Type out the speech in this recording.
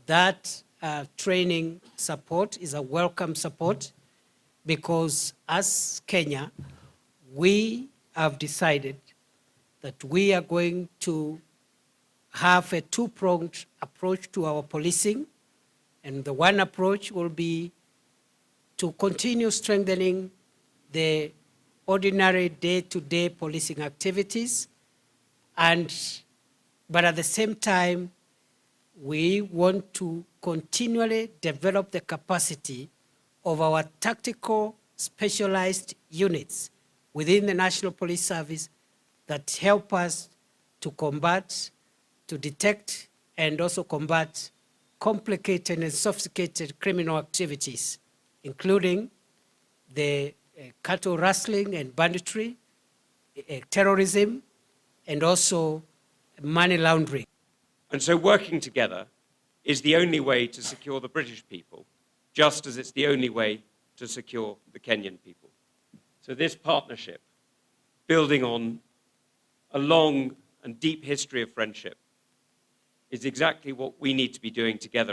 that training support is a welcome support, because as Kenya, we have decided that we are going to have a two-pronged approach to our policing. And the one approach will be to continue strengthening the ordinary day-to-day policing activities. But at the same time, we want to continually develop the capacity of our tactical specialized units within the National Police Service that help us to combat, to detect, and also combat complicated and sophisticated criminal activities, including the cattle rustling and banditry, terrorism, and also money laundering. And so working together is the only way to secure the British people, just as it's the only way to secure the Kenyan people. So this partnership, building on a long and deep history of friendship, is exactly what we need to be doing together.